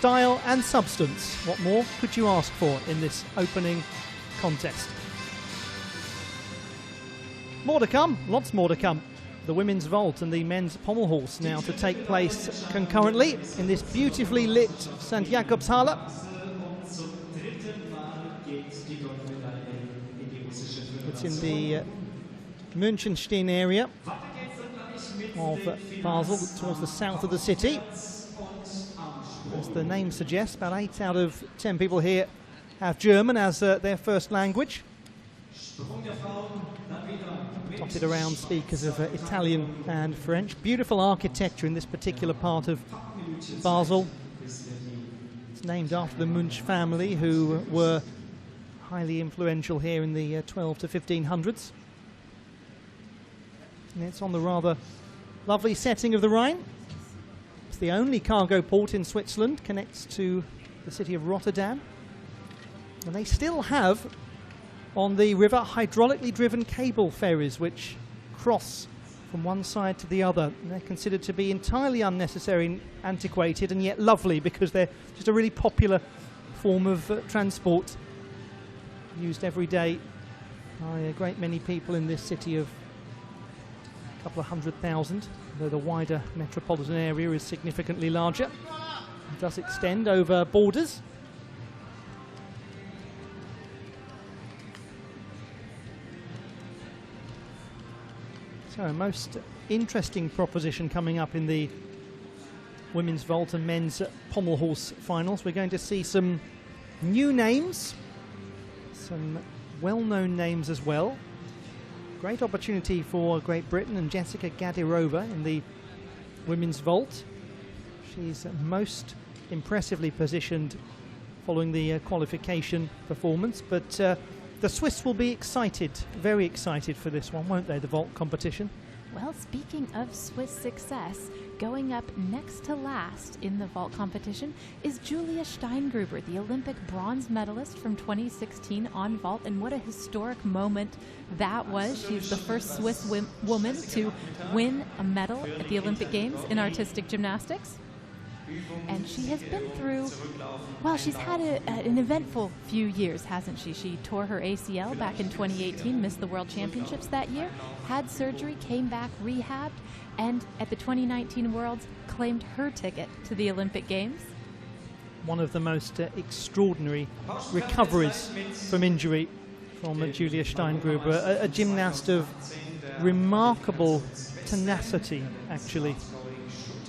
style and substance. What more could you ask for in this opening contest? More to come, lots more to come. The women's vault and the men's pommel horse now to take place concurrently in this beautifully lit St. Jakobshalle. It's in the Münchenstein area of Basel, towards the south of the city. As the name suggests, about 8 out of 10 people here have German as their first language. Dotted around speakers of Italian and French. Beautiful architecture in this particular part of Basel. It's named after the Munch family, who were highly influential here in the 12 to 1500s. And it's on the rather lovely setting of the Rhine. It's the only cargo port in Switzerland, connects to the city of Rotterdam. And they still have on the river hydraulically driven cable ferries which cross from one side to the other. And they're considered to be entirely unnecessary and antiquated, and yet lovely because they're just a really popular form of transport used every day by a great many people in this city of a couple of 100,000, though the wider metropolitan area is significantly larger. It does extend over borders. So a most interesting proposition coming up in the women's vault and men's pommel horse finals. We're going to see some new names, some well-known names as well. Great opportunity for Great Britain and Jessica Gadirova in the women's vault. She's most impressively positioned following the qualification performance, but the Swiss will be excited, very excited for this one, won't they, the vault competition? Well, speaking of Swiss success, going up next to last in the vault competition is Julia Steingruber, the Olympic bronze medalist from 2016 on vault, and what a historic moment that was. She's the first Swiss woman to win a medal at the Olympic Games in artistic gymnastics. And she has been through, well, she's had an eventful few years, hasn't she? She tore her ACL back in 2018, missed the World Championships that year, had surgery, came back, rehabbed, and at the 2019 Worlds claimed her ticket to the Olympic Games. One of the most extraordinary recoveries from injury from Julia Steingruber, a gymnast of remarkable tenacity, actually.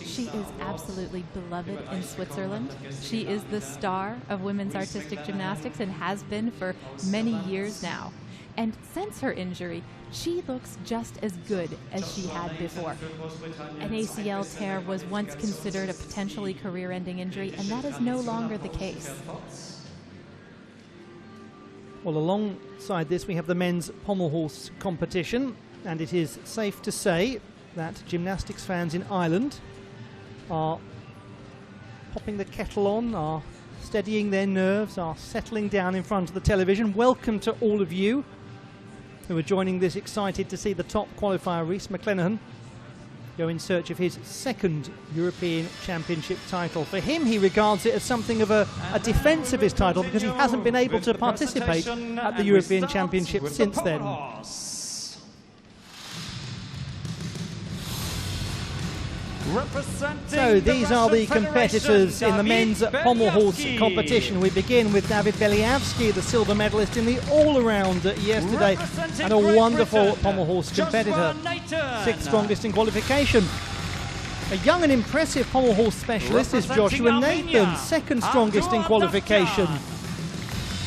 She is absolutely beloved in Switzerland. She is the star of women's artistic gymnastics and has been for many years now. And since her injury, she looks just as good as she had before. An ACL tear was once considered a potentially career-ending injury, and that is no longer the case. Well, alongside this, we have the men's pommel horse competition, and it is safe to say that gymnastics fans in Ireland are popping the kettle on, are steadying their nerves, are settling down in front of the television. Welcome to all of you who are joining this, excited to see the top qualifier, Rhys McClenaghan, go in search of his second European Championship title. For him, he regards it as something of a defence of his title because he hasn't been able to participate at the European Championship since then. So these are the competitors in the men's pommel horse competition. We begin with David Beliavsky, the silver medalist in the all-around yesterday, and a wonderful pommel horse competitor, sixth strongest in qualification. A young and impressive pommel horse specialist is Joshua Nathan, second strongest in qualification.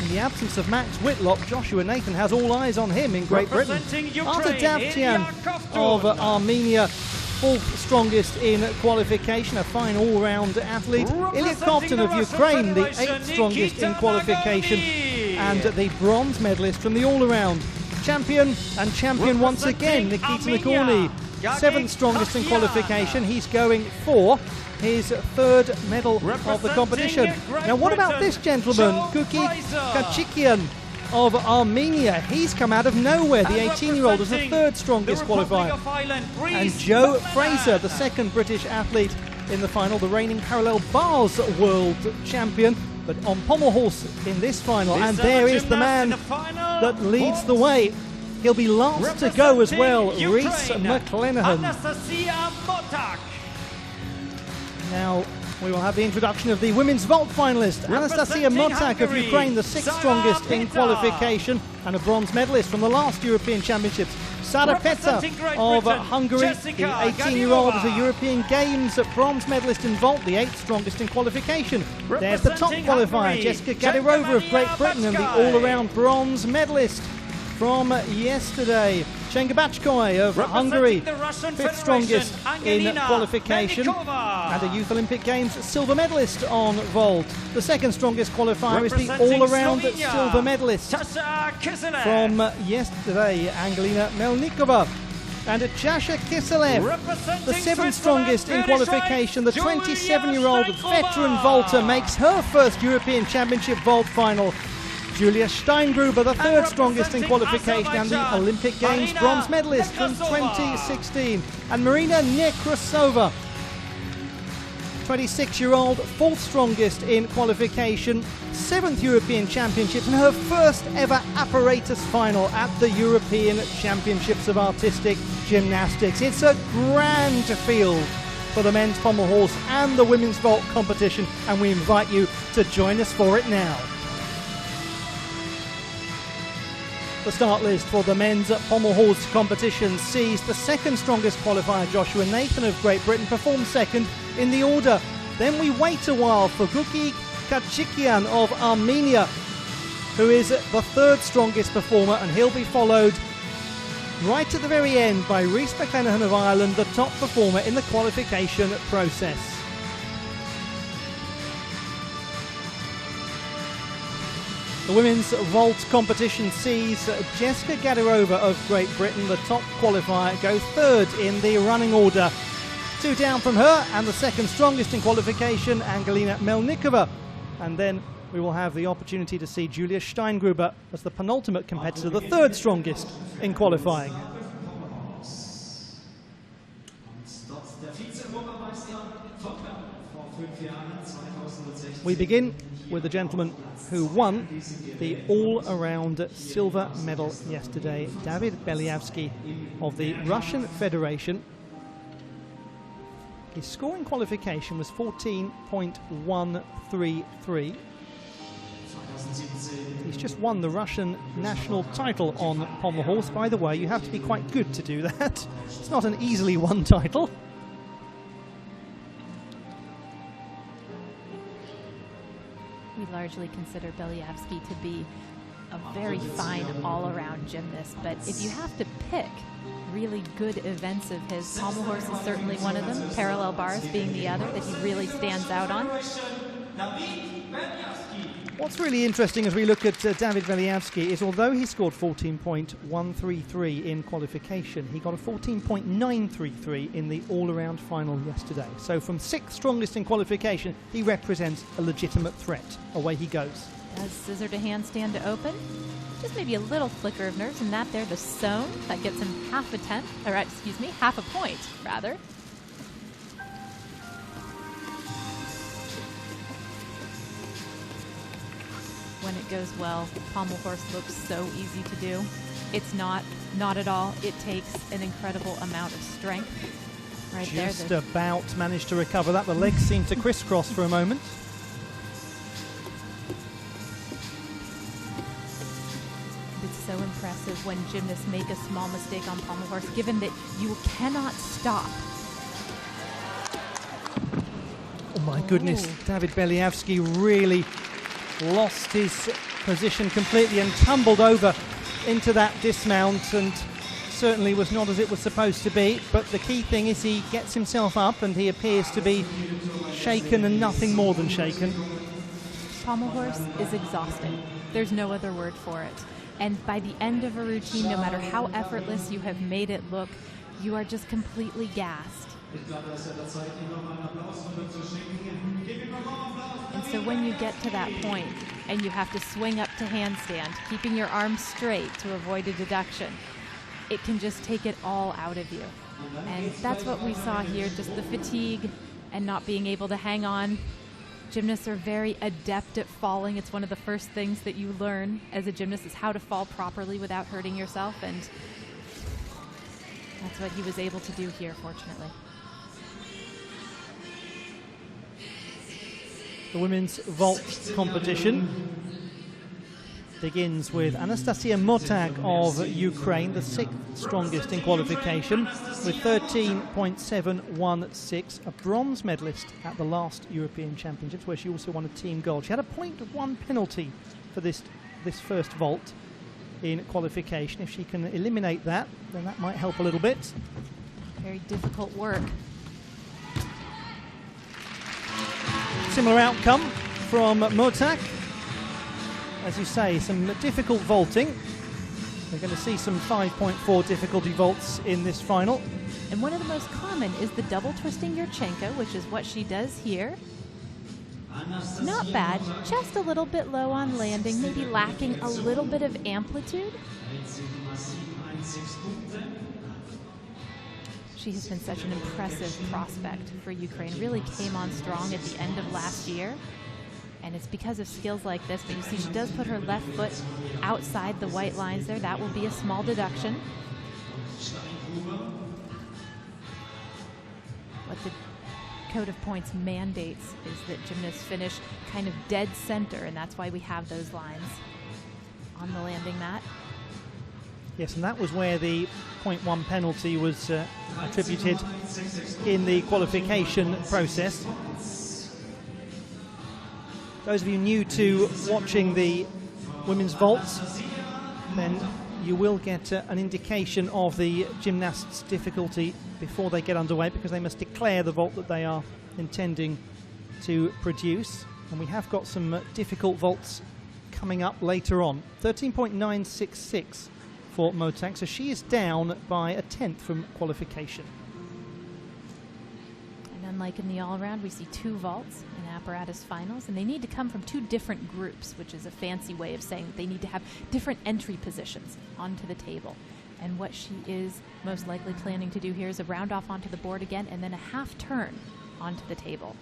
In the absence of Max Whitlock, Joshua Nathan has all eyes on him in Great Britain. Artur Davtyan of Armenia, fourth strongest in qualification, a fine all-round athlete. Ilya Kovtun of Ukraine, the eighth strongest in qualification, and the bronze medalist from the all-around. Champion and champion once again, Nikita Nagorny, seventh strongest in qualification. He's going for his third medal of the competition. Now what about this gentleman, Kuki Kachikian of Armenia? He's come out of nowhere. The 18-year-old is the third strongest qualifier. And Joe Fraser, the second British athlete in the final, the reigning parallel bars world champion, but on pommel horse in this final. And there is the man that leads the way. He'll be last to go as well, Rhys McClenaghan. Now we will have the introduction of the women's vault finalist, Anastasia Motak of Ukraine, the 6th strongest in qualification and a bronze medalist from the last European Championships. Sara Peta of Hungary, the 18-year-old, is a European Games bronze medalist in vault, the 8th strongest in qualification. There's the top qualifier, Jessica Gadirova of Great Britain, and the all-around bronze medalist from yesterday. Chenga Bachkoy of Hungary, 5th strongest in qualification and a Youth Olympic Games silver medalist on vault. The 2nd strongest qualifier is the all-around silver medalist from yesterday, Angelina Melnikova. And Chasha Kiselev, the 7th strongest in qualification, the 27-year-old veteran vaulter, makes her first European Championship vault final. Julia Steingruber, the 3rd strongest in qualification and the Olympic Games bronze medalist from 2016. And Marina Nekrasova, 26-year-old, 4th strongest in qualification, 7th European Championships and her first ever apparatus final at the European Championships of Artistic Gymnastics. It's a grand field for the men's pommel horse and the women's vault competition, and we invite you to join us for it now. The start list for the men's pommel horse competition sees the 2nd strongest qualifier, Joshua Nathan of Great Britain, perform 2nd in the order. Then we wait a while for Guki Kachikian of Armenia, who is the 3rd strongest performer, and he'll be followed right at the very end by Rhys McClenaghan of Ireland, the top performer in the qualification process. The women's vault competition sees Jessica Gadirova of Great Britain, the top qualifier, go 3rd in the running order. 2 down from her, and the 2nd strongest in qualification, Angelina Melnikova. And then we will have the opportunity to see Julia Steingruber as the penultimate competitor, the 3rd strongest in qualifying. We begin with the gentleman who won the all-around silver medal yesterday, David Belyavsky of the Russian Federation. His score in qualification was 14.133. He's just won the Russian national title on pommel horse. By the way, you have to be quite good to do that. It's not an easily won title. We largely consider Belyavsky to be a very fine all-around gymnast, but if you have to pick really good events of his, pommel horse is certainly one of them, parallel bars being the other that he really stands out on. What's really interesting as we look at David Belyavsky is, although he scored 14.133 in qualification, he got a 14.933 in the all-around final yesterday. So from 6th strongest in qualification, he represents a legitimate threat. Away he goes. Does scissor to handstand to open. Just maybe a little flicker of nerves, and that there, the sewn, that gets him half a point, rather. When it goes well, pommel horse looks so easy to do. It's not at all. It takes an incredible amount of strength. Right there. Just about managed to recover that. The legs seemed to crisscross for a moment. It's so impressive when gymnasts make a small mistake on pommel horse, given that you cannot stop. Oh my goodness, David Belyavsky really lost his position completely and tumbled over into that dismount, and certainly was not as it was supposed to be. But the key thing is he gets himself up and he appears to be shaken and nothing more than shaken. Pommel horse is exhausting. There's no other word for it. And by the end of a routine, no matter how effortless you have made it look, you are just completely gassed. And so when you get to that point and you have to swing up to handstand, keeping your arms straight to avoid a deduction, it can just take it all out of you. And that's what we saw here, just the fatigue and not being able to hang on. Gymnasts are very adept at falling. It's one of the first things that you learn as a gymnast is how to fall properly without hurting yourself, and that's what he was able to do here, fortunately. The women's vault competition begins with Anastasia Motag of Ukraine, the 6th strongest in qualification, with 13.716, a bronze medalist at the last European Championships, where she also won a team gold. She had a 0.1 penalty for this first vault in qualification. If she can eliminate that, then that might help a little bit. Very difficult work. Similar outcome from Motag. As you say, some difficult vaulting. We're going to see some 5.4 difficulty vaults in this final. And one of the most common is the double twisting Yurchenko, which is what she does here. Not bad, just a little bit low on landing, maybe lacking a little bit of amplitude. She has been such an impressive prospect for Ukraine. Really came on strong at the end of last year. And it's because of skills like this, but you see she does put her left foot outside the white lines there. That will be a small deduction. What the Code of Points mandates is that gymnasts finish kind of dead center, and that's why we have those lines on the landing mat. Yes, and that was where the 0.1 penalty was attributed in the qualification process. Those of you new to watching the women's vaults, then you will get an indication of the gymnasts' difficulty before they get underway, because they must declare the vault that they are intending to produce. And we have got some difficult vaults coming up later on. 13.966 for Motag, so she is down by a 10th from qualification. And unlike in the all-around, we see 2 vaults in apparatus finals, and they need to come from 2 different groups, which is a fancy way of saying that they need to have different entry positions onto the table. And what she is most likely planning to do here is a round off onto the board again, and then a half turn onto the table.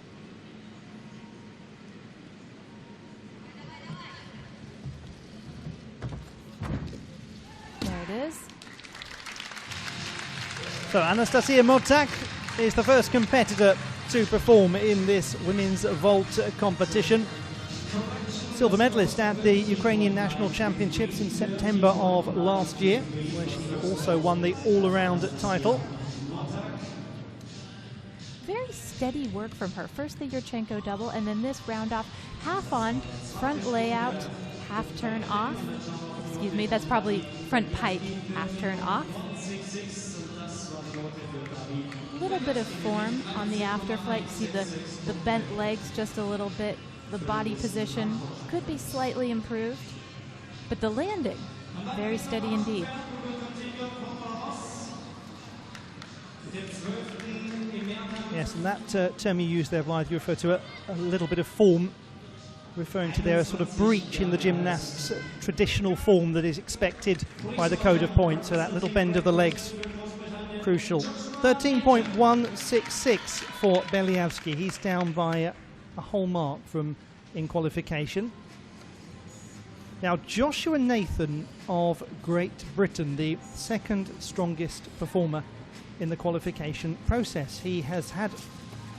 There it is. So Anastasia Motag is the first competitor to perform in this women's vault competition. Silver medalist at the Ukrainian National Championships in September of last year, where she also won the all-around title. Very steady work from her. First the Yurchenko double, and then this round off, half on, front layout, half turn off. Excuse me, that's probably front pike, half turn off. A little bit of form on the afterflight. You see the bent legs just a little bit. The body position could be slightly improved, but the landing, very steady indeed. Yes, and that term you used there, Blythe, you refer to a little bit of form, referring to their sort of breach in the gymnast's traditional form that is expected by the Code of Points. So that little bend of the legs, crucial. 13.166 for Beliavsky. He's down by a whole mark from in qualification. Now Joshua Nathan of Great Britain, the 2nd strongest performer in the qualification process. He has had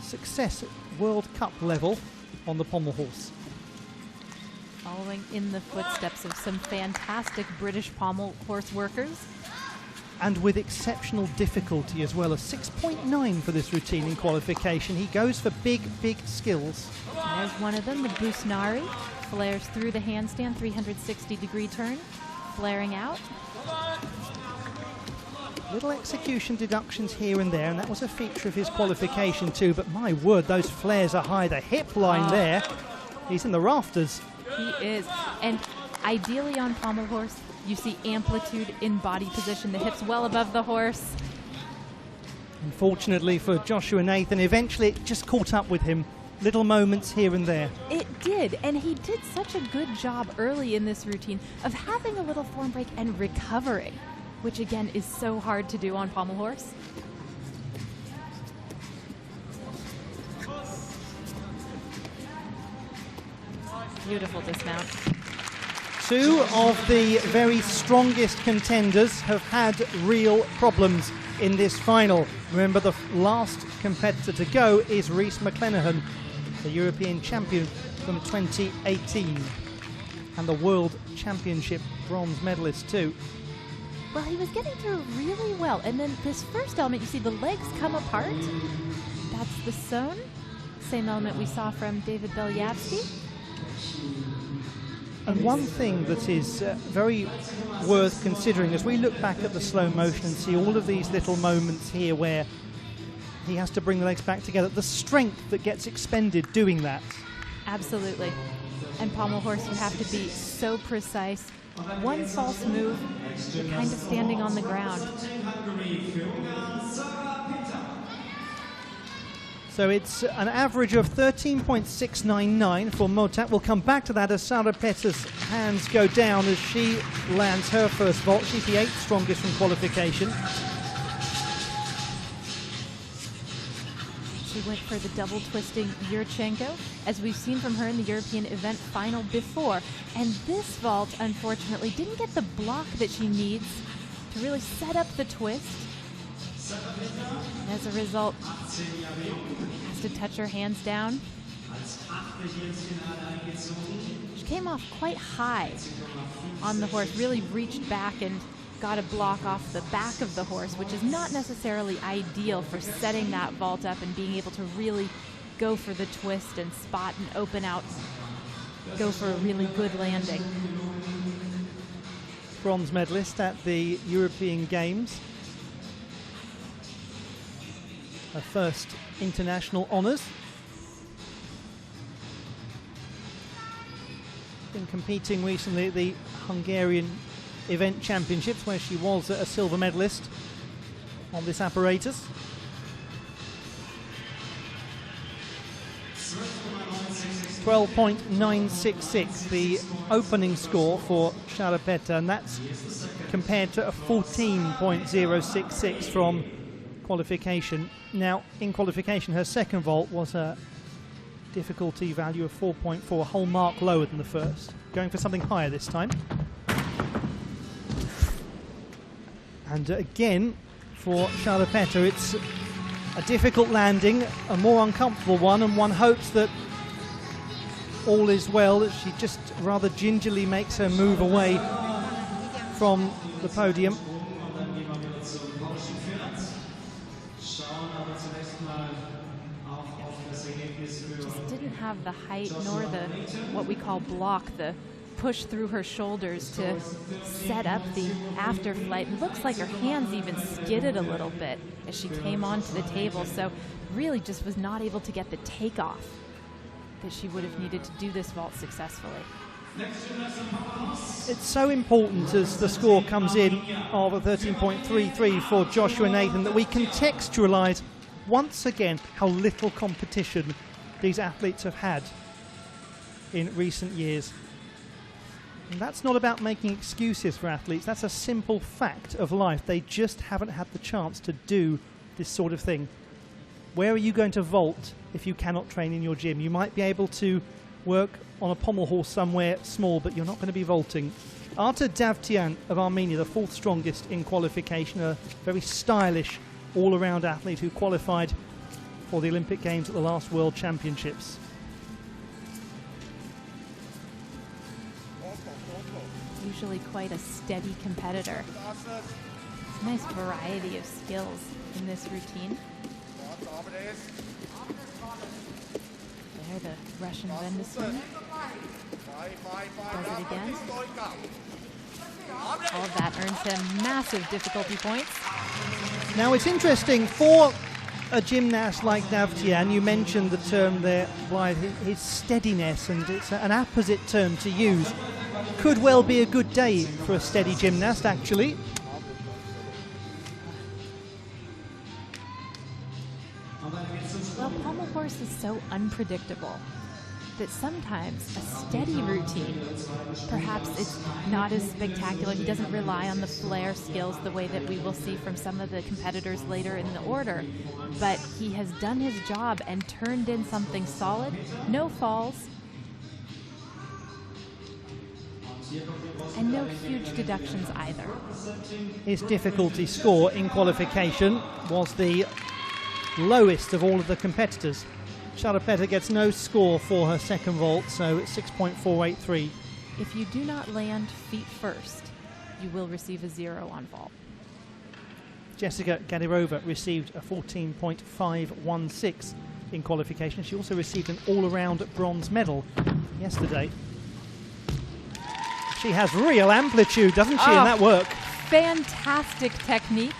success at World Cup level on the pommel horse. Following in the footsteps of some fantastic British pommel horse workers. And with exceptional difficulty as well. A 6.9 for this routine in qualification. He goes for big, big skills. There's one of them, the Busnari. Flares through the handstand, 360-degree turn. Flaring out. Little execution deductions here and there, and that was a feature of his qualification too. But my word, those flares are high. The hip line there, he's in the rafters. He is. And ideally on pommel horse, you see amplitude in body position, the hips well above the horse. Unfortunately for Joshua Nathan, eventually it just caught up with him. Little moments here and there. It did, and he did such a good job early in this routine of having a little form break and recovering, which again is so hard to do on pommel horse. Beautiful dismount. Two of the very strongest contenders have had real problems in this final. Remember, the last competitor to go is Rhys McClenaghan, the European champion from 2018 and the World Championship bronze medalist too. Well, he was getting through really well, and then this first element, you see the legs come apart. That's the sewn, same element we saw from David Belyavsky. And one thing that is very worth considering as we look back at the slow motion and see all of these little moments here where he has to bring the legs back together, the strength that gets expended doing that. Absolutely. And pommel horse, you have to be so precise. One false move, you're kind of standing on the ground. So it's an average of 13.699 for Motat. We'll come back to that as Sara Petter's hands go down as she lands her first vault. She's the 8th strongest from qualification. She went for the double twisting Yurchenko, as we've seen from her in the European event final before. And this vault, unfortunately, didn't get the block that she needs to really set up the twist. And as a result, has to touch her hands down. She came off quite high on the horse, really reached back and got a block off the back of the horse, which is not necessarily ideal for setting that vault up and being able to really go for the twist and spot and open out, go for a really good landing. Bronze medalist at the European Games. Her first international honours. Been competing recently at the Hungarian event championships where she was a silver medalist on this apparatus. .966 the opening score for Sara Petter, and that's compared to a 14.066 from qualification. Now, in qualification, her second vault was a difficulty value of 4.4, a whole mark lower than the first. Going for something higher this time. And again, for Sara Petter, it's a difficult landing, a more uncomfortable one, and one hopes that all is well, that she just rather gingerly makes her move away from the podium. Just didn't have the height nor the, what we call block, the push through her shoulders to set up the after flight. It looks like her hands even skidded a little bit as she came onto the table, so really just was not able to get the takeoff that she would have needed to do this vault successfully. It's so important as the score comes in of a 13.33 for Joshua Nathan that we contextualize once again how little competition these athletes have had in recent years. And that's not about making excuses for athletes, that's a simple fact of life. They just haven't had the chance to do this sort of thing. Where are you going to vault if you cannot train in your gym? You might be able to work on a pommel horse somewhere small, but you're not going to be vaulting. Artur Davtyan of Armenia, the 4th strongest in qualification, a very stylish all-around athlete who qualified for the Olympic Games at the last World Championships. Usually quite a steady competitor. It's a nice variety of skills in this routine. There, the Russian Bendisman does it again. All of that earns him massive difficulty points. Now it's interesting for a gymnast like Davtyan, you mentioned the term there, Blythe, his steadiness, and it's an apposite term to use. Could well be a good day for a steady gymnast, actually. Well, pommel horse is so unpredictable that sometimes a steady routine, perhaps it's not as spectacular. He doesn't rely on the flair skills the way that we will see from some of the competitors later in the order, but he has done his job and turned in something solid. No falls. And no huge deductions either. His difficulty score in qualification was the lowest of all of the competitors. Sharapeta gets no score for her second vault, so it's 6.483. If you do not land feet first, you will receive a 0 on vault. Jessica Gadirova received a 14.516 in qualification. She also received an all-around bronze medal yesterday. She has real amplitude, doesn't she, in that work? Fantastic technique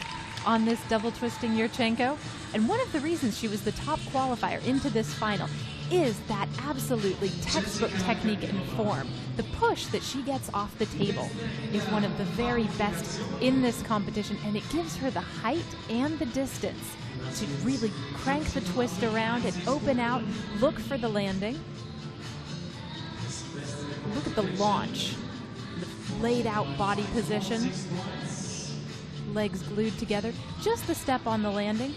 on this double twisting Yurchenko. And one of the reasons she was the top qualifier into this final is that absolutely textbook technique and form. The push that she gets off the table is one of the very best in this competition, and it gives her the height and the distance to really crank the twist around and open out, look for the landing. Look at the launch, the laid out body position, legs glued together, just the step on the landing.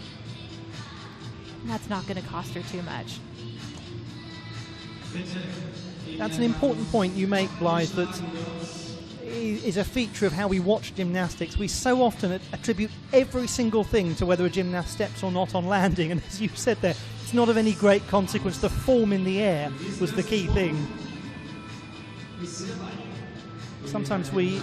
That's not going to cost her too much. That's an important point you make, Blythe, that is a feature of how we watch gymnastics. We so often attribute every single thing to whether a gymnast steps or not on landing, and as you said there, it's not of any great consequence. The form in the air was the key thing. Sometimes we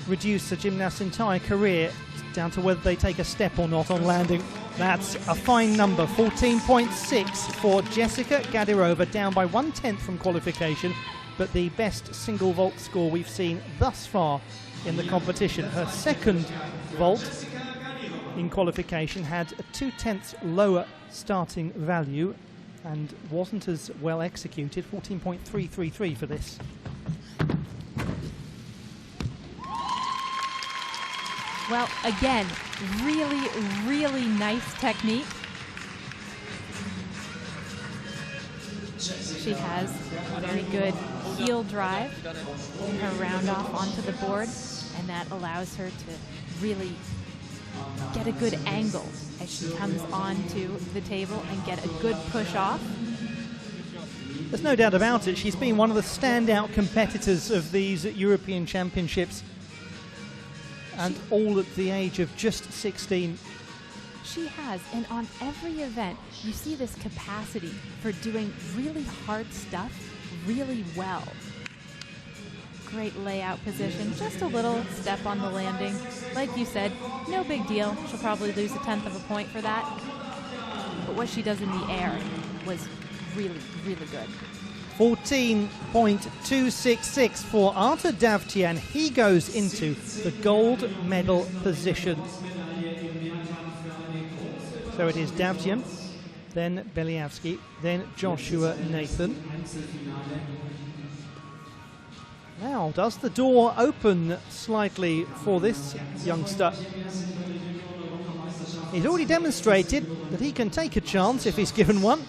reduce a gymnast's entire career down to whether they take a step or not on landing. That's a fine number, 14.6 for Jessica Gadirova, down by 1/10 from qualification, but the best single vault score we've seen thus far in the competition. Her second vault in qualification had a 2/10 lower starting value and wasn't as well executed, 14.333 for this. Well, again, really, really nice technique. She has a very good heel drive in her round off onto the board, and that allows her to really get a good angle as she comes onto the table and get a good push off. There's no doubt about it. She's been one of the standout competitors of these European Championships, and all at the age of just 16. She has, and on every event, you see this capacity for doing really hard stuff really well. Great layout position, just a little step on the landing. Like you said, no big deal. She'll probably lose 1/10 of a point for that. But what she does in the air was really, really good. 14.266 for Artur Davtyan. He goes into the gold medal position. So it is Davtyan, then Beliavsky, then Joshua Nathan. Now, does the door open slightly for this youngster? He's already demonstrated that he can take a chance if he's given one.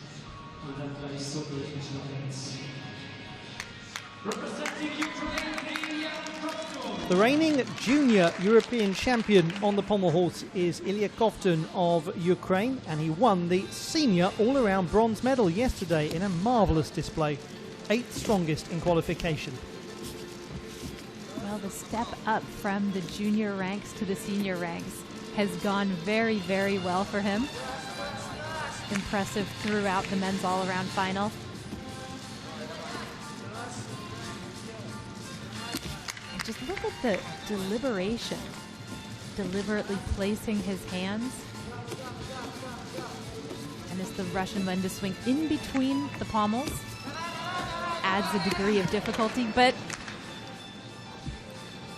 The reigning junior European champion on the pommel horse is Ilya Kovtun of Ukraine, and he won the senior all-around bronze medal yesterday in a marvellous display. 8th strongest in qualification. Well, the step up from the junior ranks to the senior ranks has gone very, very well for him. Impressive throughout the men's all-around final. Just look at the deliberation, deliberately placing his hands. And as the Russian went to swing in between the pommels, adds a degree of difficulty, but...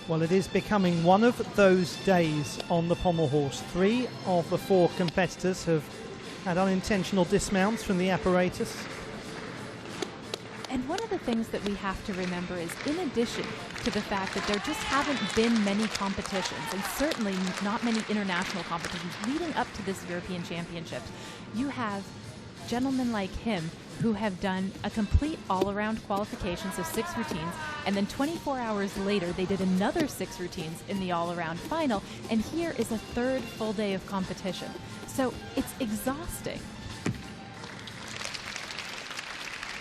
Well, it is becoming one of those days on the pommel horse. 3 of the 4 competitors have had unintentional dismounts from the apparatus. And one of the things that we have to remember is, in addition to the fact that there just haven't been many competitions, and certainly not many international competitions leading up to this European Championship, you have gentlemen like him who have done a complete all-around qualifications of 6 routines, and then 24 hours later they did another 6 routines in the all-around final, and here is a 3rd full day of competition. So it's exhausting.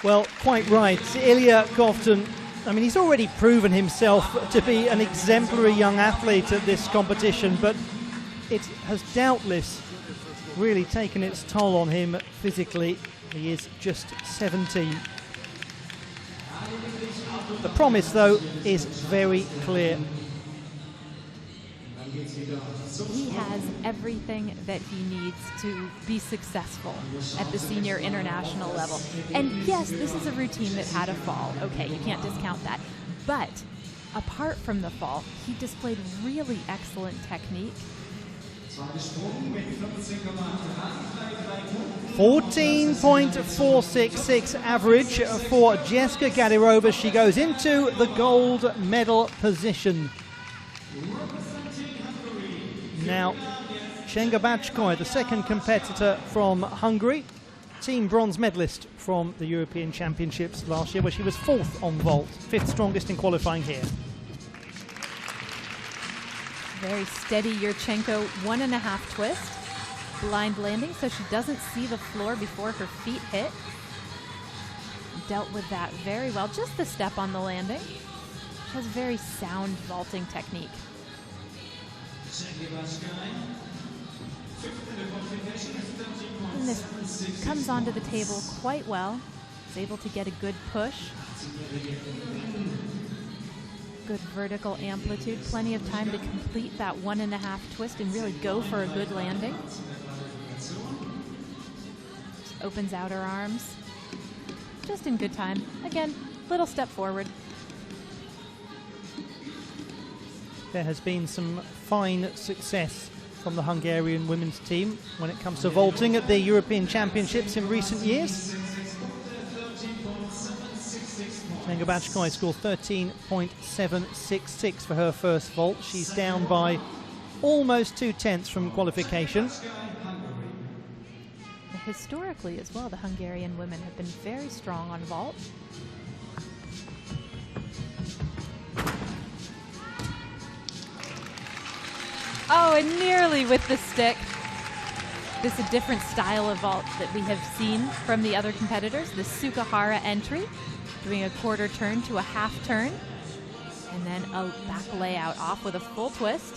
Well, quite right. Ilya Kovtun I mean, he's already proven himself to be an exemplary young athlete at this competition, but it has doubtless really taken its toll on him physically. He is just 17. The promise, though, is very clear. He has everything that he needs to be successful at the senior international level. And yes, this is a routine that had a fall. Okay, you can't discount that. But apart from the fall, he displayed really excellent technique. 14.466 average for Jessica Gadirova. She goes into the gold medal position. Now, Chenga Bachkoy, the second competitor from Hungary, team bronze medalist from the European Championships last year, where she was 4th on vault, 5th strongest in qualifying here. Very steady Yurchenko, 1.5 twist. Blind landing, so she doesn't see the floor before her feet hit. Dealt with that very well. Just the step on the landing. She has very sound vaulting technique. And this comes onto the table quite well. Is able to get a good push. Good vertical amplitude. Plenty of time to complete that 1.5 twist and really go for a good landing. Just opens out her arms. Just in good time. Again, little step forward. There has been some fine success from the Hungarian women's team when it comes to vaulting at the European Championships in recent years. Chenga Bachkoy scored 13.766 for her first vault. She's down by almost 2/10 from qualification. Historically as well, the Hungarian women have been very strong on vault. Oh, and nearly with the stick. This is a different style of vault that we have seen from the other competitors. The Sukahara entry, doing a quarter turn to a half turn, and then a back layout off with a full twist.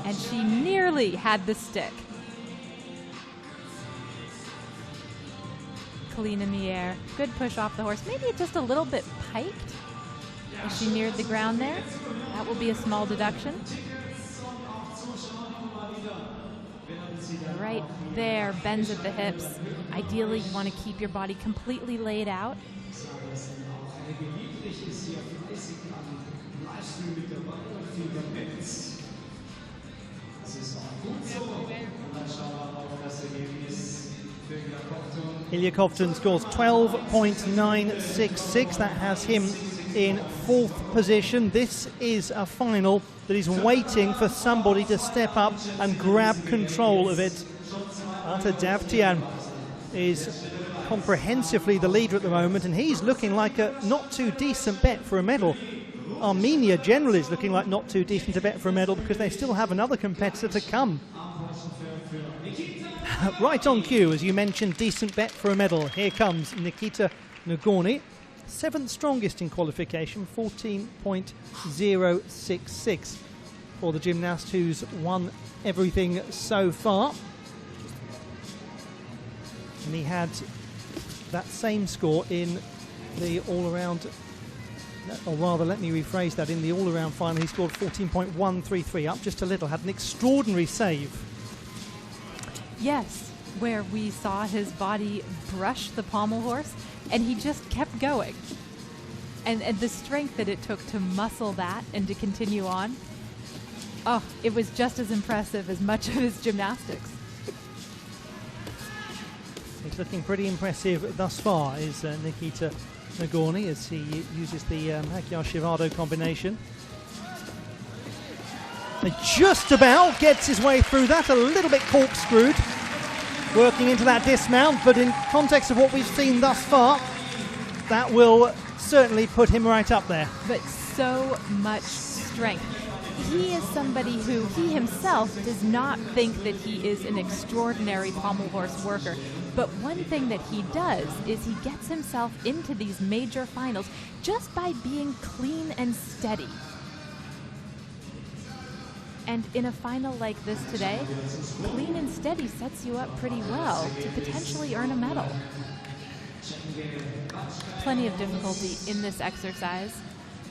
And she nearly had the stick. Clean in the air, good push off the horse. Maybe just a little bit piked as she neared the ground there. That will be a small deduction. Right there, bends at the hips. Ideally, you want to keep your body completely laid out. Ilya Kovtun scores 12.966. That has him in 4th position. This is a final that is waiting for somebody to step up and grab control of it. Artur Davtyan is comprehensively the leader at the moment, and he's looking like a not too decent bet for a medal. Armenia generally is looking like not too decent a bet for a medal because they still have another competitor to come. Right on cue, as you mentioned, decent bet for a medal. Here comes Nikita Nagorny, 7th strongest in qualification, 14.066 for the gymnast who's won everything so far. And he had that same score in the all-around, or rather, let me rephrase that, in the all-around final he scored 14.133, up just a little, had an extraordinary save. Yes, where we saw his body brush the pommel horse, and he just kept going. And the strength that it took to muscle that and to continue on, oh, it was just as impressive as much of his gymnastics. He's looking pretty impressive thus far, is Nikita Nagorny, as he uses the Magyar-Shivado combination. And just about gets his way through that, a little bit corkscrewed, working into that dismount, but in context of what we've seen thus far, that will certainly put him right up there. But so much strength. he is somebody who he himself does not think that he is an extraordinary pommel horse worker. But one thing that he does is he gets himself into these major finals just by being clean and steady. And in a final like this today, clean and steady sets you up pretty well to potentially earn a medal. Plenty of difficulty in this exercise.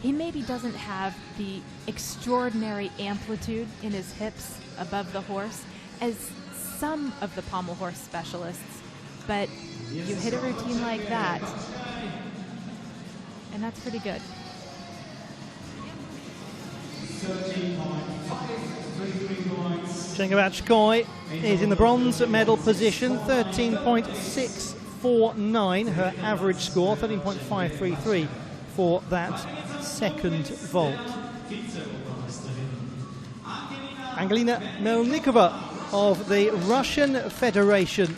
He maybe doesn't have the extraordinary amplitude in his hips above the horse as some of the pommel horse specialists, but you hit a routine like that, and that's pretty good. Chengavachkoi is in the bronze medal position, 13.649, her average score, 13.533 for that second vault. Angelina Melnikova of the Russian Federation,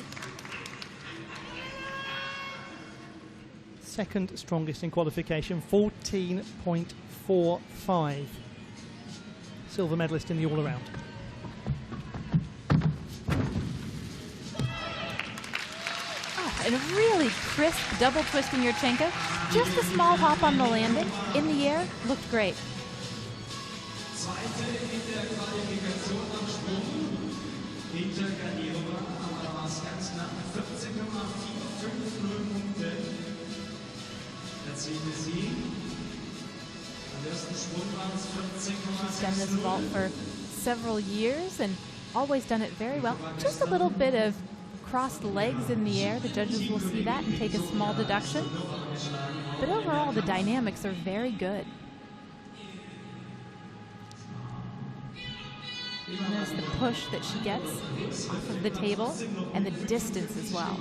second strongest in qualification, 14.45. Silver medalist in the all-around. And a really crisp double twist in Yurchenko. Just a small hop on the landing. In the air, looked great. She's done this vault for several years and always done it very well. Just a little bit of crossed legs in the air. The judges will see that and take a small deduction. But overall, the dynamics are very good. Notice the push that she gets off of the table and the distance as well.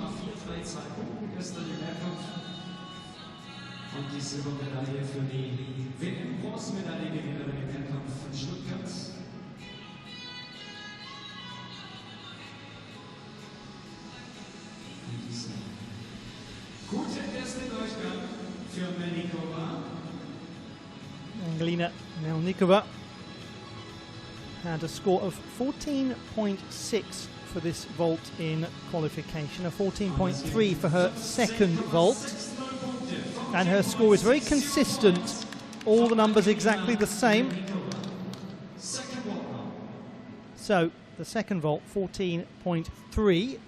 Und die Silbermedaille für die WM-Bronzemedaille-Gewinnerin im Wettkampf von Stuttgart. Gute erste Durchgang für Melnikova. Angelina Melnikova had a score of 14.6 for this vault in qualification, a 14.3 for her second vault. And her score is very consistent, all the numbers exactly the same. So the second vault, 14.3.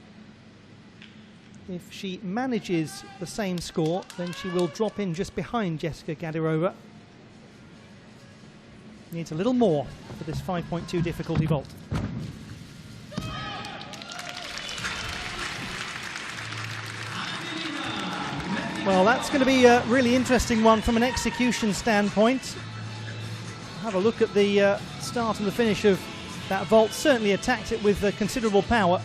If she manages the same score, then she will drop in just behind Jessica Gadirova. Needs a little more for this 5.2 difficulty vault. Well, that's going to be a really interesting one from an execution standpoint. Have a look at the start and the finish of that vault. Certainly attacked it with considerable power.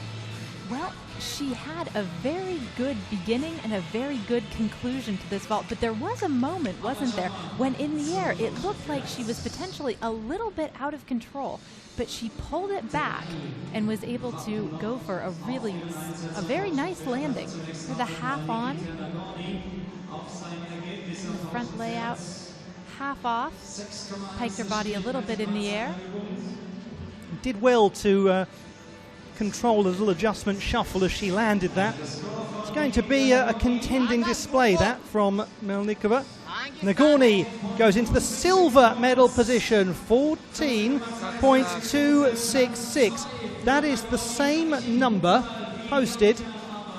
Well, she had a very good beginning and a very good conclusion to this vault, but there was a moment, wasn't there, when in the air it looked like she was potentially a little bit out of control, but she pulled it back and was able to go for a very nice landing with a half on, the front layout, half off, piked her body a little bit in the air. Did well to control a little adjustment shuffle as she landed that. It's going to be a contending display, that, from Melnikova. Nagorny goes into the silver medal position, 14.266. That is the same number posted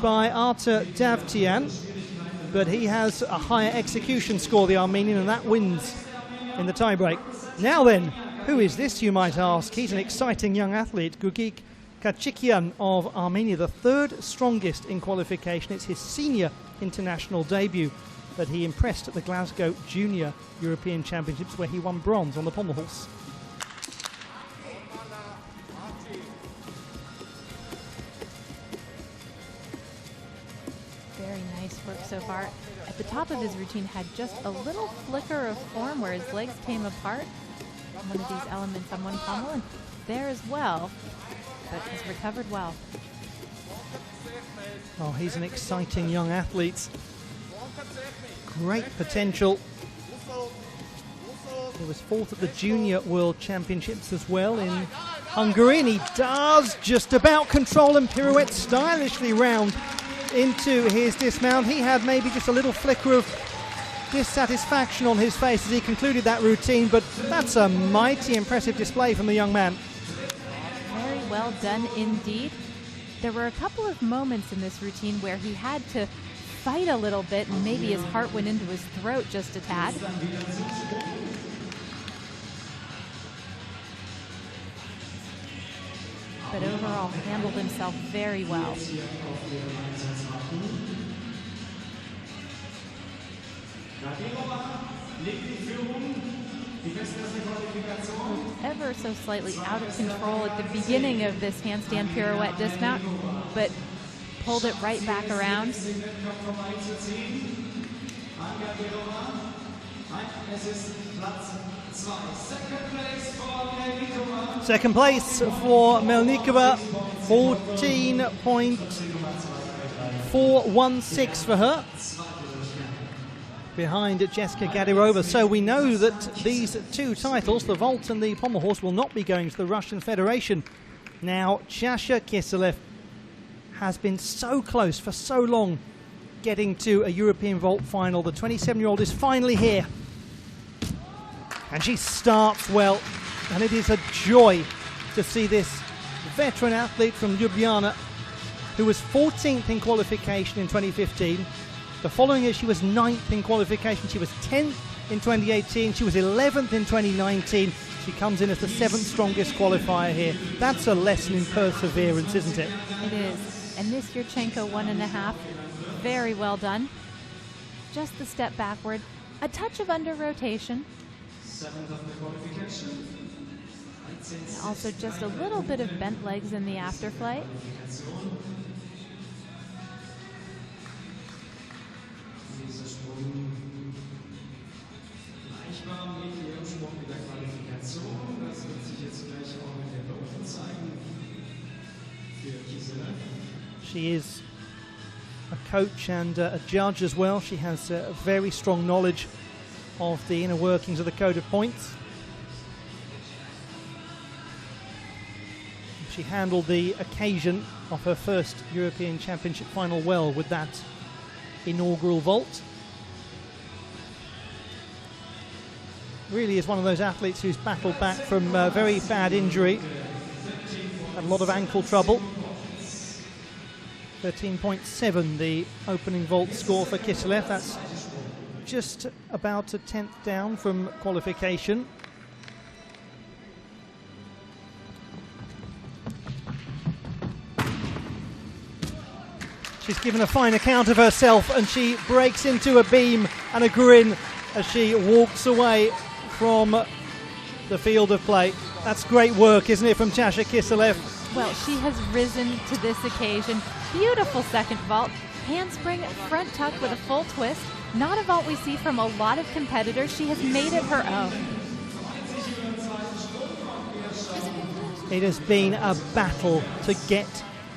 by Artur Davtyan, but he has a higher execution score, the Armenian, and that wins in the tiebreak. Now then, who is this, you might ask? He's an exciting young athlete, Gugik Kachikian of Armenia, the third strongest in qualification. It's his senior international debut, but he impressed at the Glasgow Junior European Championships, where he won bronze on the pommel horse. Very nice work so far. At the top of his routine had just a little flicker of form where his legs came apart. One of these elements on one pommel, and there as well, but has recovered well. Oh, he's an exciting young athlete. Great potential. He was fourth at the Junior World Championships as well in Hungary, and he does just about control and pirouette stylishly round into his dismount. He had maybe just a little flicker of dissatisfaction on his face as he concluded that routine, but that's a mighty impressive display from the young man. Very well done indeed. There were a couple of moments in this routine where he had to fight a little bit and maybe his heart went into his throat just a tad. But overall handled himself very well. Ever so slightly out of control at the beginning of this handstand pirouette dismount, but pulled it right back around. Second place for Melnikova, 14.416 for her, behind Jessica Gadirova. So we know that these two titles, the vault and the pommel horse, will not be going to the Russian Federation. Now, Sasha Kiselev has been so close for so long getting to a European vault final. The 27-year-old is finally here. And she starts well, and it is a joy to see this veteran athlete from Ljubljana, who was 14th in qualification in 2015. The following year she was 9th in qualification. She was 10th in 2018. She was 11th in 2019. She comes in as the 7th strongest qualifier here. That's a lesson in perseverance, isn't it? It is. And this Yurchenko 1.5, very well done. Just the step backward, a touch of under rotation. And also just a little bit of bent legs in the afterflight. She is a coach and a judge as well. She has a very strong knowledge of the inner workings of the code of points. She handled the occasion of her first European Championship final well with that inaugural vault. Really is one of those athletes who's battled back from very bad injury. Had a lot of ankle trouble. 13.7 the opening vault score for Kiselev. That's just about a 10th down from qualification. She's given a fine account of herself, and she breaks into a beam and a grin as she walks away from the field of play. That's great work, isn't it, from Sasha Kiselev? Well, she has risen to this occasion. Beautiful second vault, handspring, front tuck with a full twist. Not a vault we see from a lot of competitors. She has made it her own. It has been a battle to get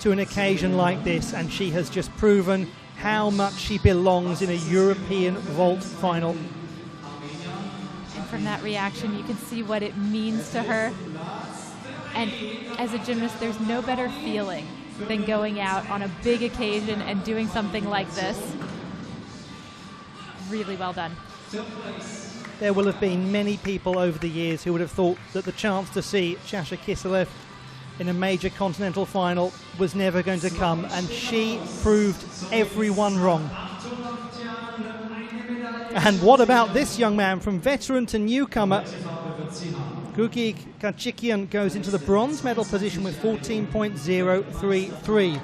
to an occasion like this, and she has just proven how much she belongs in a European vault final. And from that reaction, you can see what it means to her. And as a gymnast, there's no better feeling than going out on a big occasion and doing something like this. Really well done. There will have been many people over the years who would have thought that the chance to see Sasha Kiselev in a major continental final was never going to come, and she proved everyone wrong. And what about this young man, from veteran to newcomer? Gugi Kachikian goes into the bronze medal position with 14.033.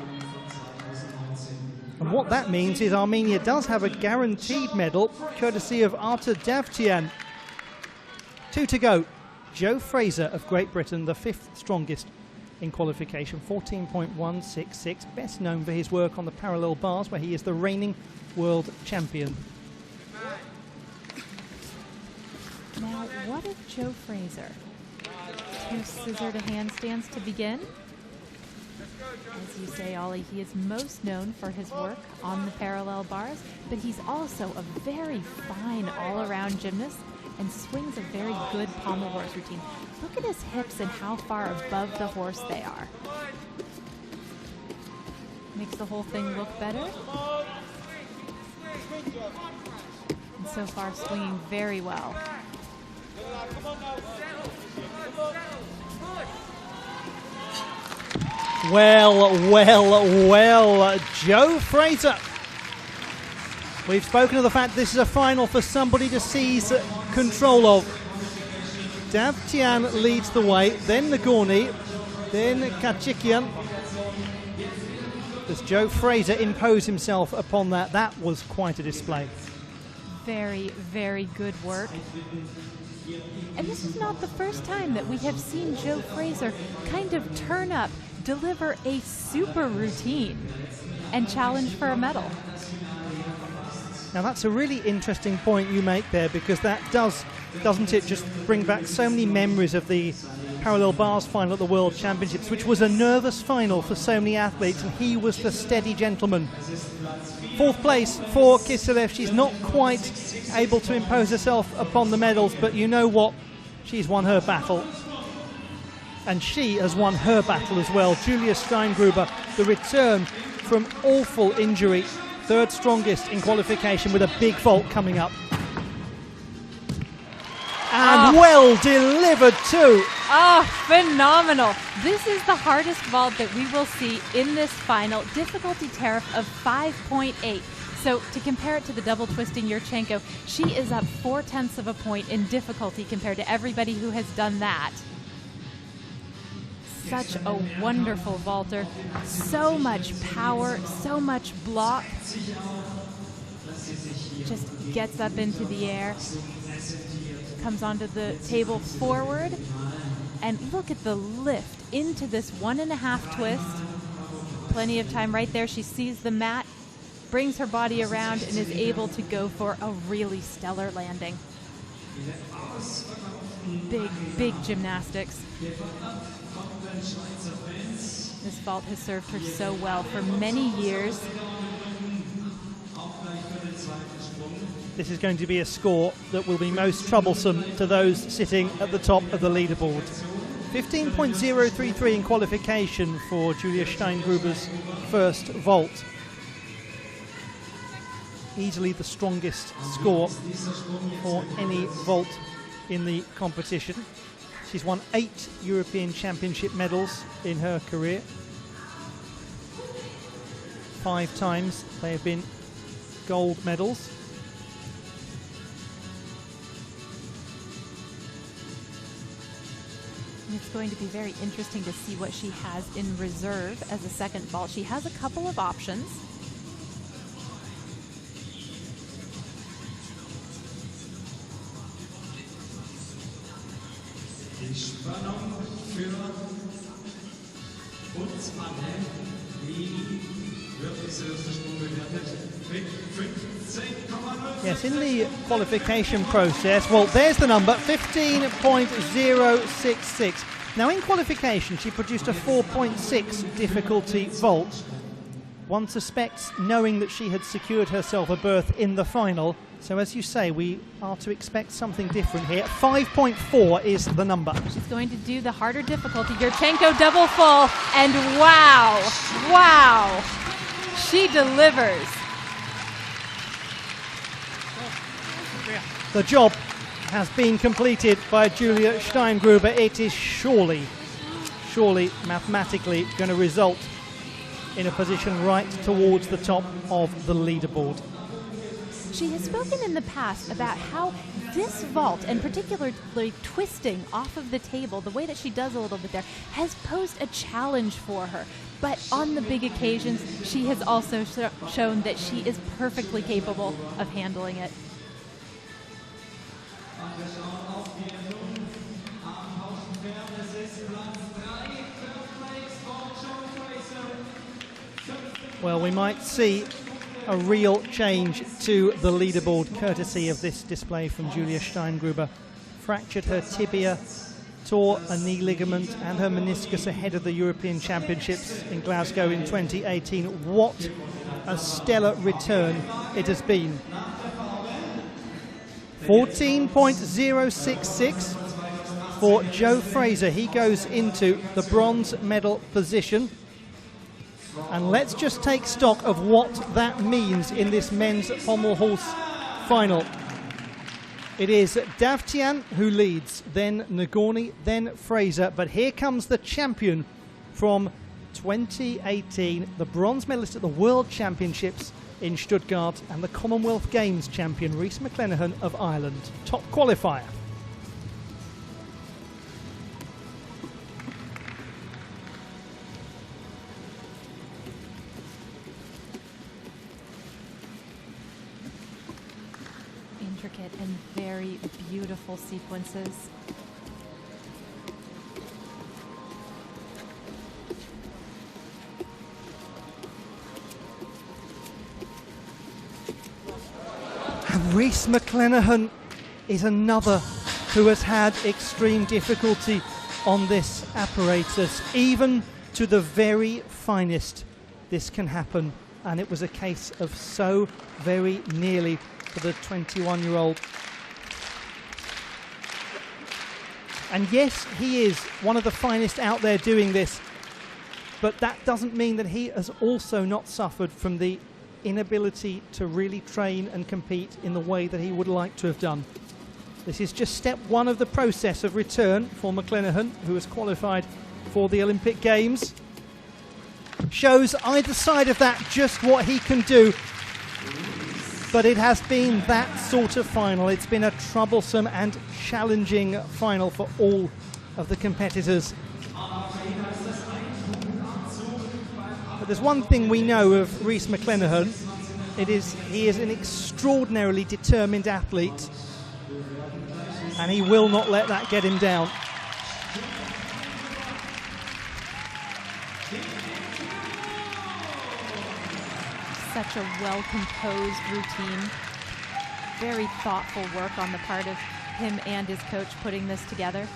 And what that means is Armenia does have a guaranteed medal, courtesy of Arta Davtyan. 2 to go. Joe Fraser of Great Britain, the 5th strongest in qualification, 14.166, best known for his work on the parallel bars, where he is the reigning world champion. Now, what if Joe Fraser? 2 scissor to handstands to begin. As you say, Ollie, he is most known for his work on the parallel bars, but he's also a very fine all-around gymnast. and swings a very good pommel horse routine. Look at his hips and how far above the horse they are. Makes the whole thing look better. And so far swinging very well. Well, Joe Fraser. We've spoken of the fact this is a final for somebody to seize control of. Dav Tian leads the way, then Nagorny, then Kachikian. Does Joe Fraser impose himself upon that? That was quite a display. Very, very good work. And this is not the first time that we have seen Joe Fraser kind of turn up, deliver a super routine, and challenge for a medal. Now that's a really interesting point you make there, because that doesn't it just bring back so many memories of the parallel bars final at the World Championships, which was a nervous final for so many athletes, and he was the steady gentleman. Fourth place for Kiselev. She's not quite able to impose herself upon the medals, but you know what? She's won her battle. And she has won her battle as well. Julia Steingruber, the return from awful injury, third strongest in qualification with a big vault coming up. And well delivered too. Oh, phenomenal. This is the hardest vault that we will see in this final. Difficulty tariff of 5.8. So to compare it to the double twisting Yurchenko, she is up 0.4 of a point in difficulty compared to everybody who has done that. Such a wonderful vaulter. So much power, so much block. Just gets up into the air. Comes onto the table forward, and look at the lift into this 1.5 twist. Plenty of time right there. She sees the mat, brings her body around, and is able to go for a really stellar landing. Big, big gymnastics. This vault has served her so well for many years. This is going to be a score that will be most troublesome to those sitting at the top of the leaderboard. 15.033 in qualification for Julia Steingruber's first vault. Easily the strongest score for any vault in the competition. She's won 8 European Championship medals in her career. 5 times they have been gold medals. It's going to be very interesting to see what she has in reserve as a second vault. She has a couple of options. Die Spannung für uns alle, wie wird dieser erste Sprung bewertet? Mit 15,0. Yes, in the qualification process, well, there's the number, 15.066. Now, in qualification, she produced a 4.6 difficulty vault. One suspects, knowing that she had secured herself a berth in the final. So, as you say, we are to expect something different here. 5.4 is the number. She's going to do the harder difficulty. Yurchenko double full, and wow, wow, she delivers. The job has been completed by Julia Steingruber. It is surely mathematically going to result in a position right towards the top of the leaderboard. She has spoken in the past about how this vault, and particularly twisting off of the table, the way that she does a little bit there, has posed a challenge for her. But on the big occasions, she has also shown that she is perfectly capable of handling it. Well, we might see a real change to the leaderboard courtesy of this display from Julia Steingruber. Fractured her tibia, tore a knee ligament and her meniscus ahead of the European Championships in Glasgow in 2018. What a stellar return it has been. 14.066 for Joe Fraser. He goes into the bronze medal position. And let's just take stock of what that means in this men's pommel horse final. It is Davtyan who leads, then Nagorny, then Fraser. But here comes the champion from 2018, the bronze medalist at the World Championships in Stuttgart and the Commonwealth Games champion, Rhys McClenaghan of Ireland. Top qualifier. Intricate and very beautiful sequences. And Rhys McClenaghan is another who has had extreme difficulty on this apparatus. Even to the very finest, this can happen. And it was a case of so very nearly for the 21-year-old. And yes, he is one of the finest out there doing this, but that doesn't mean that he has also not suffered from the inability to really train and compete in the way that he would like to have done. This is just step one of the process of return for McClenaghan, who has qualified for the Olympic Games. Shows either side of that just what he can do. But it has been that sort of final. It's been a troublesome and challenging final for all of the competitors. But there's one thing we know of Rhys McClenaghan. He is an extraordinarily determined athlete, and he will not let that get him down. Such a well-composed routine. Very thoughtful work on the part of him and his coach putting this together.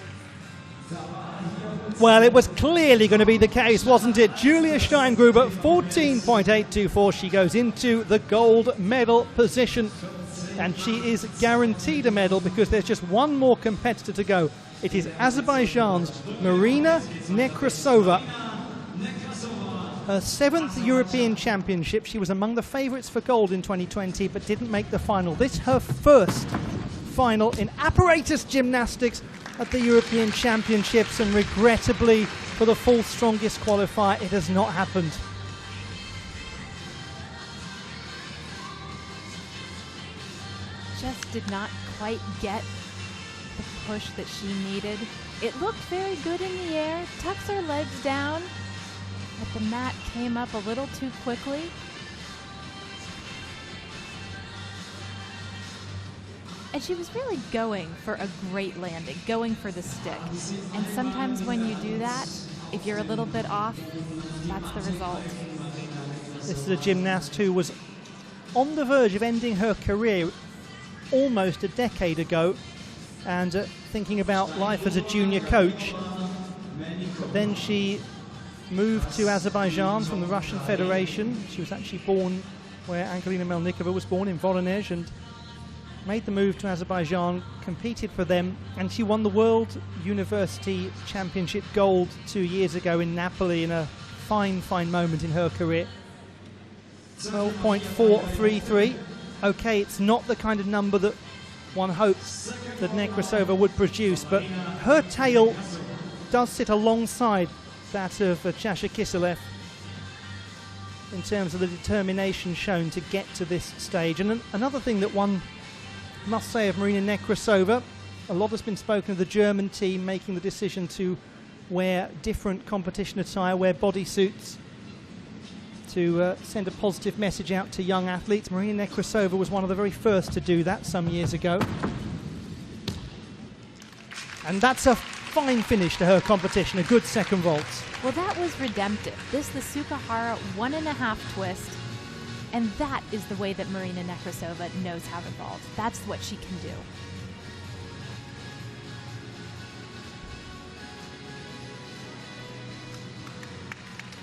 Well, it was clearly going to be the case, wasn't it? Julia Steingruber, 14.824. She goes into the gold medal position. And she is guaranteed a medal because there's just one more competitor to go. It is Azerbaijan's Marina Nekrasova. Her 7th European Championship. She was among the favourites for gold in 2020, but didn't make the final. This her first final in apparatus gymnastics at the European Championships, and regrettably for the fourth strongest qualifier, it has not happened. Just did not quite get the push that she needed. It looked very good in the air, tucks her legs down, but the mat came up a little too quickly. And she was really going for a great landing, going for the stick. And sometimes when you do that, if you're a little bit off, that's the result. This is a gymnast who was on the verge of ending her career almost a decade ago, and thinking about life as a junior coach. But then she moved to Azerbaijan from the Russian Federation. She was actually born where Angelina Melnikova was born, in Voronezh, and made the move to Azerbaijan, competed for them, and she won the World University Championship gold 2 years ago in Napoli in a fine moment in her career. 12.433. Okay, it's not the kind of number that one hopes that Nekrasova would produce, but her tail does sit alongside that of Chasha Kiselev in terms of the determination shown to get to this stage. And another thing that one must say of Marina Nekrasova, a lot has been spoken of the German team making the decision to wear different competition attire, wear bodysuits, to send a positive message out to young athletes. Marina Nekrasova was one of the very first to do that some years ago. And that's a fine finish to her competition, a good second vault. Well, that was redemptive. This, the Sukahara 1.5 twist, and that is the way that Marina Nekrasova knows how to vault. That's what she can do.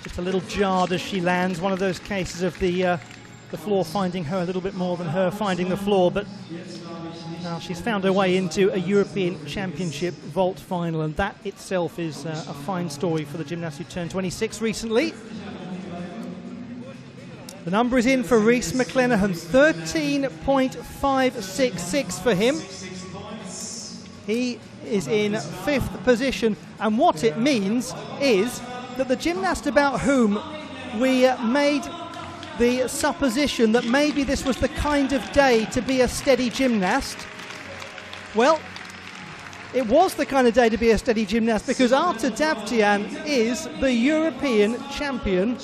Just a little jarred as she lands. One of those cases of the the floor finding her a little bit more than her finding the floor, but now she's found her way into a European Championship vault final, and that itself is a fine story for the gymnast who turned 26 recently. The number is in for Rhys McClenaghan, 13.566 for him. He is in 5th position, and what it means is that the gymnast about whom we made the supposition that maybe this was the kind of day to be a steady gymnast, well, it was the kind of day to be a steady gymnast, because Arta Davtyan is the European champion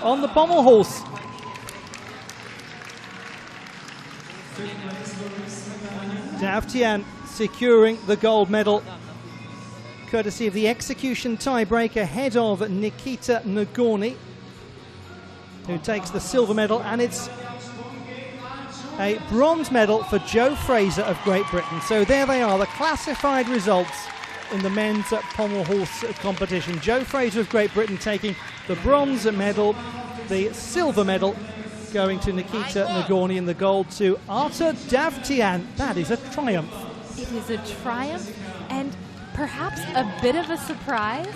on the pommel horse. Davtyan securing the gold medal, courtesy of the execution tiebreak ahead of Nikita Nagorny, who takes the silver medal, and it's a bronze medal for Joe Fraser of Great Britain. So there they are, the classified results in the men's pommel horse competition. Joe Fraser of Great Britain taking the bronze medal, the silver medal going to Nikita Nagorny, and the gold to Arta Davtyan. That is a triumph. It is a triumph, and perhaps a bit of a surprise,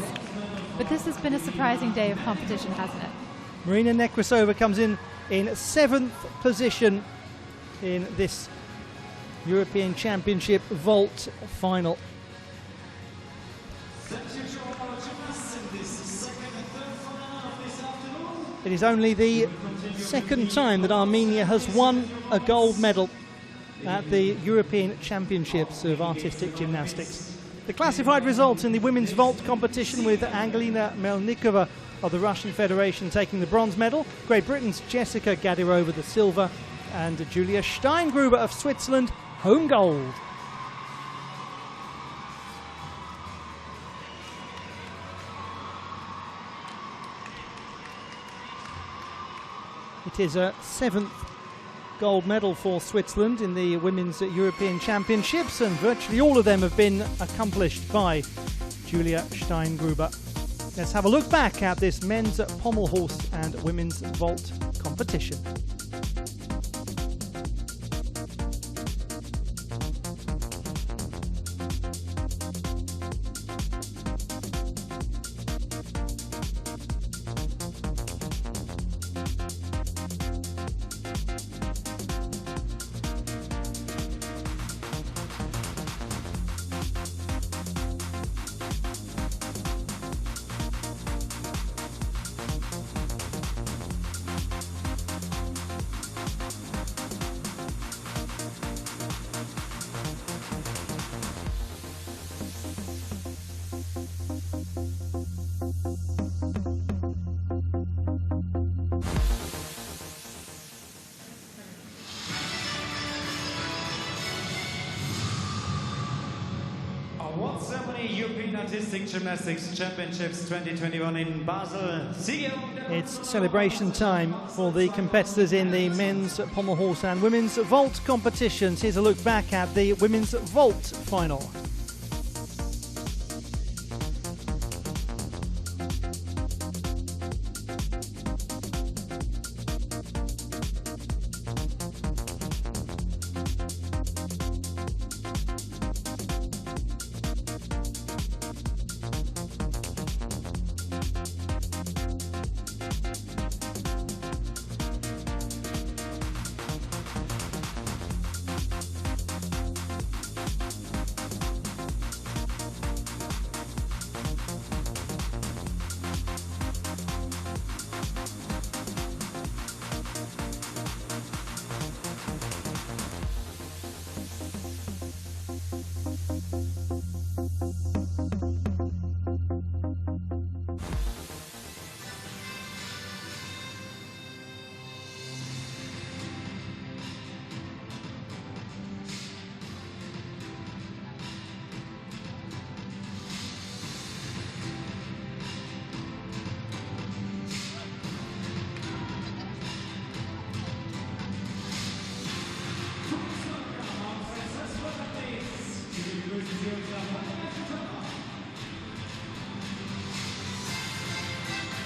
but this has been a surprising day of competition, hasn't it? Marina Nekrasova comes in 7th position in this European Championship vault final. It is only the second time that Armenia has won a gold medal at the European Championships of Artistic Gymnastics. The classified results in the women's vault competition, with Angelina Melnikova of the Russian Federation taking the bronze medal, Great Britain's Jessica Gadirova the silver, and Julia Steingruber of Switzerland home gold. It is a 7th gold medal for Switzerland in the Women's European Championships, and virtually all of them have been accomplished by Julia Steingruber. Let's have a look back at this men's pommel horse and women's vault competition. Award ceremony, European Artistic Gymnastics Championships 2021 in Basel. It's celebration time for the competitors in the men's pommel horse and women's vault competitions. Here's a look back at the women's vault final.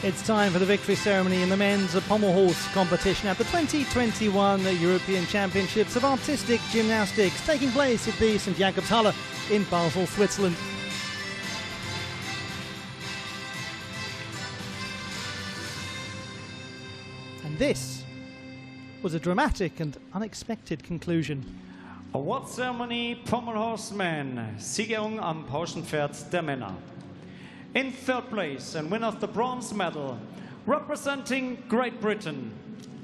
It's time for the victory ceremony in the men's pommel horse competition at the 2021 European Championships of Artistic Gymnastics, taking place at the St. Jakobshalle in Basel, Switzerland. And this was a dramatic and unexpected conclusion. Award Ceremony Pommelhorsemen, Siegerung am Pauschenpferd der Männer. In third place and winner of the bronze medal, representing Great Britain.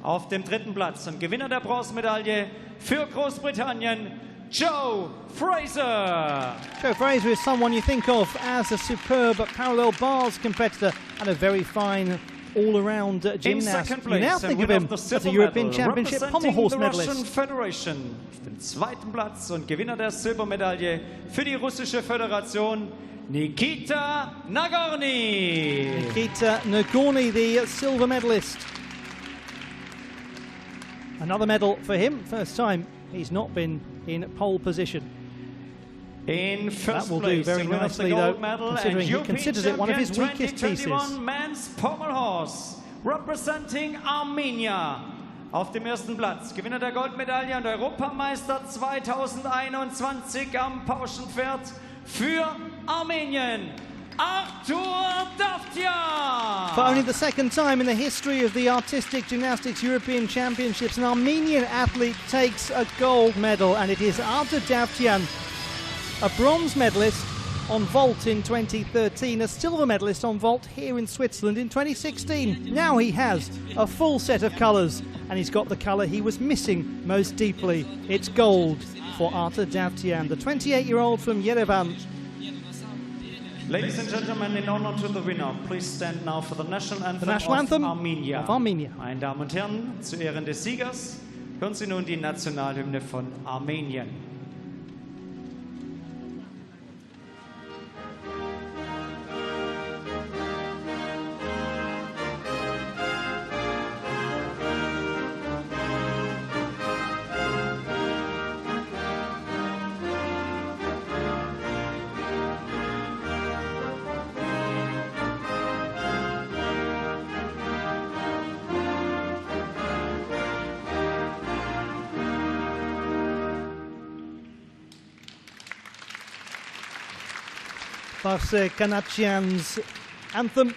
Auf dem dritten Platz und Gewinner der Bronzemedaille für Großbritannien, Joe Fraser. Joe Fraser is someone you think of as a superb parallel bars competitor and a very fine all-around gymnast. You now think of him as a European Championship pommel horse medalist. Russian Federation. Auf dem zweiten Platz und Gewinner der Silbermedaille für die russische Föderation, Nikita Nagorny. Nikita Nagorny, the silver medalist. Another medal for him. First time he's not been in pole position. In first that will do very nicely, though, considering he considers it one of his weakest pieces. Men's pommel horse, representing Armenia. Auf dem ersten Platz, Gewinner der Goldmedaille und Europameister 2021 am Pauschenpferd für Armenien, Artur Davtyan. For only the second time in the history of the Artistic Gymnastics European Championships, an Armenian athlete takes a gold medal, and it is Artur Davtyan, a bronze medalist on vault in 2013, a silver medalist on vault here in Switzerland in 2016. Now he has a full set of colours, and he's got the colour he was missing most deeply. It's gold for Artur Davtyan, the 28-year-old from Yerevan. Ladies and gentlemen, in honor to the winner, please stand now for the national anthem, of Armenia. Meine Damen und Herren, zu Ehren des Siegers hören Sie nun die Nationalhymne von Armenien. Farse Kanachian's anthem,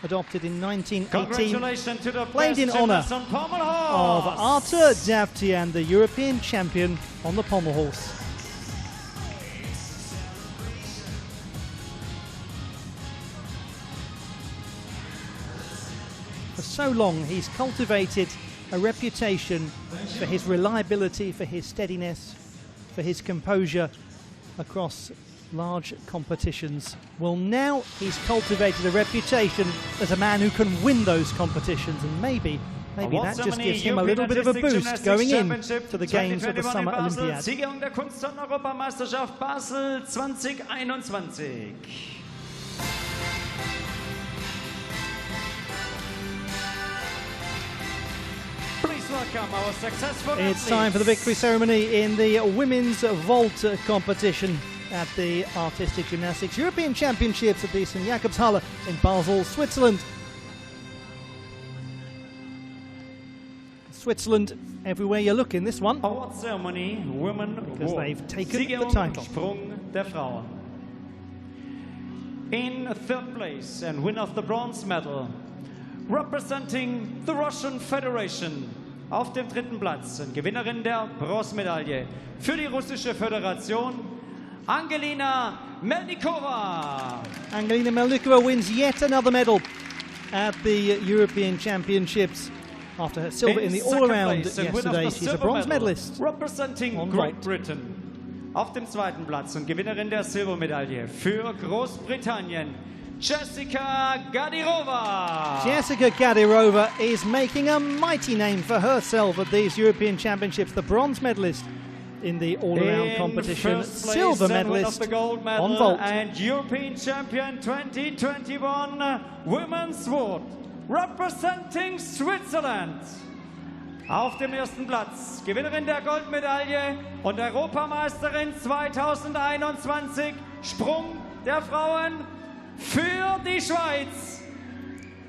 adopted in 1918, played in honour of Artur Davtyan, the European champion on the pommel horse. For so long he's cultivated a reputation for his reliability, for his steadiness, for his composure across large competitions. Well, now he's cultivated a reputation as a man who can win those competitions, and maybe that just gives him a little bit of a boost going in to the games of the Summer Olympiad. Siegerung der Kunst- und Europameisterschaft Basel 2021. It's time for the victory ceremony in the women's vault competition at the Artistic Gymnastics European Championships at the St. Jakobshalle in Basel, Switzerland. Switzerland, everywhere you look in this one, Award ceremony, women because they've taken the title. Sprung der Frauen. In third place and winner of the bronze medal, representing the Russian Federation. Auf dem dritten Platz und Gewinnerin der Bronzemedaille für die russische Föderation, Angelina Melnikova. Angelina Melnikova wins yet another medal at the European Championships after her silver in the all-around yesterday. She's a bronze medalist representing Great Britain. Auf dem zweiten Platz und Gewinnerin der Silbermedaille für Großbritannien, Jessica Gadirova. Jessica Gadirova is making a mighty name for herself at these European Championships. The bronze medalist in the all-around competition, silver medalist the gold medal on vault, and European champion 2021 women's vault, representing Switzerland. Auf dem ersten Platz, Gewinnerin der Goldmedaille und Europameisterin 2021, Sprung der Frauen für die Schweiz,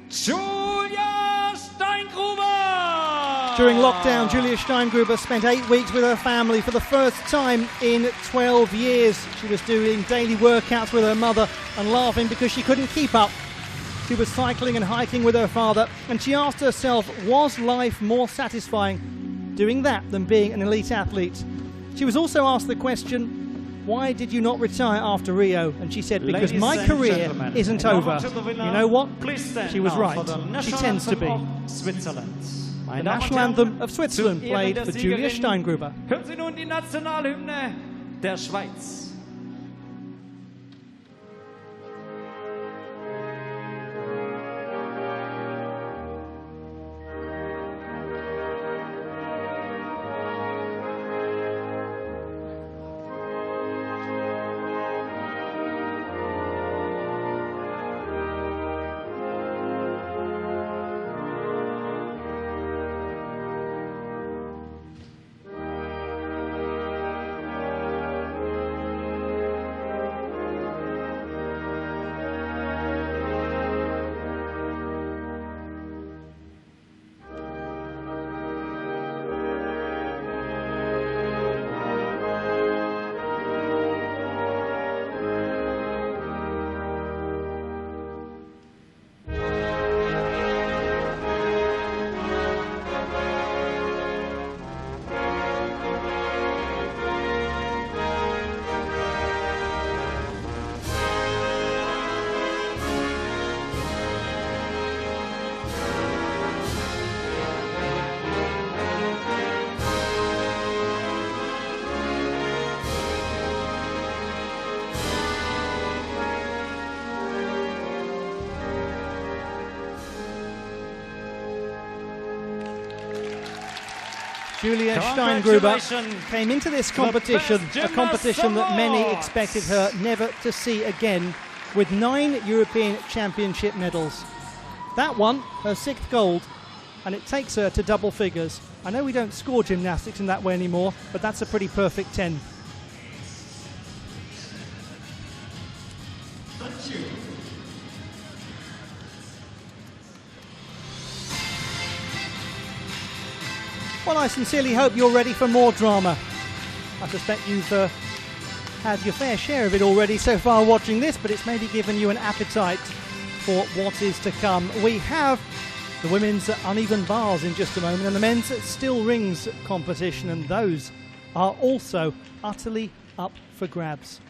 Julia Steingruber! During lockdown, Julia Steingruber spent 8 weeks with her family for the first time in 12 years. She was doing daily workouts with her mother and laughing because she couldn't keep up. She was cycling and hiking with her father, and she asked herself, was life more satisfying doing that than being an elite athlete? She was also asked the question, why did you not retire after Rio? And she said, because Ladies my and career gentlemen, isn't now over. to the winner. You know what? Please stand She was now right. for the She national tends to be. anthem of Switzerland. The national anthem of Switzerland played for Julia Steingruber. Hören Sie nun die Nationalhymne der Schweiz. Julia Steingruber came into this competition, a competition that many expected her never to see again, with 9 European Championship medals. That one, her 6th gold, and it takes her to double figures. I know we don't score gymnastics in that way anymore, but that's a pretty perfect 10. Thank you. Well, I sincerely hope you're ready for more drama. I suspect you've had your fair share of it already so far watching this, but it's maybe given you an appetite for what is to come. We have the women's uneven bars in just a moment, and the men's still rings competition, and those are also utterly up for grabs.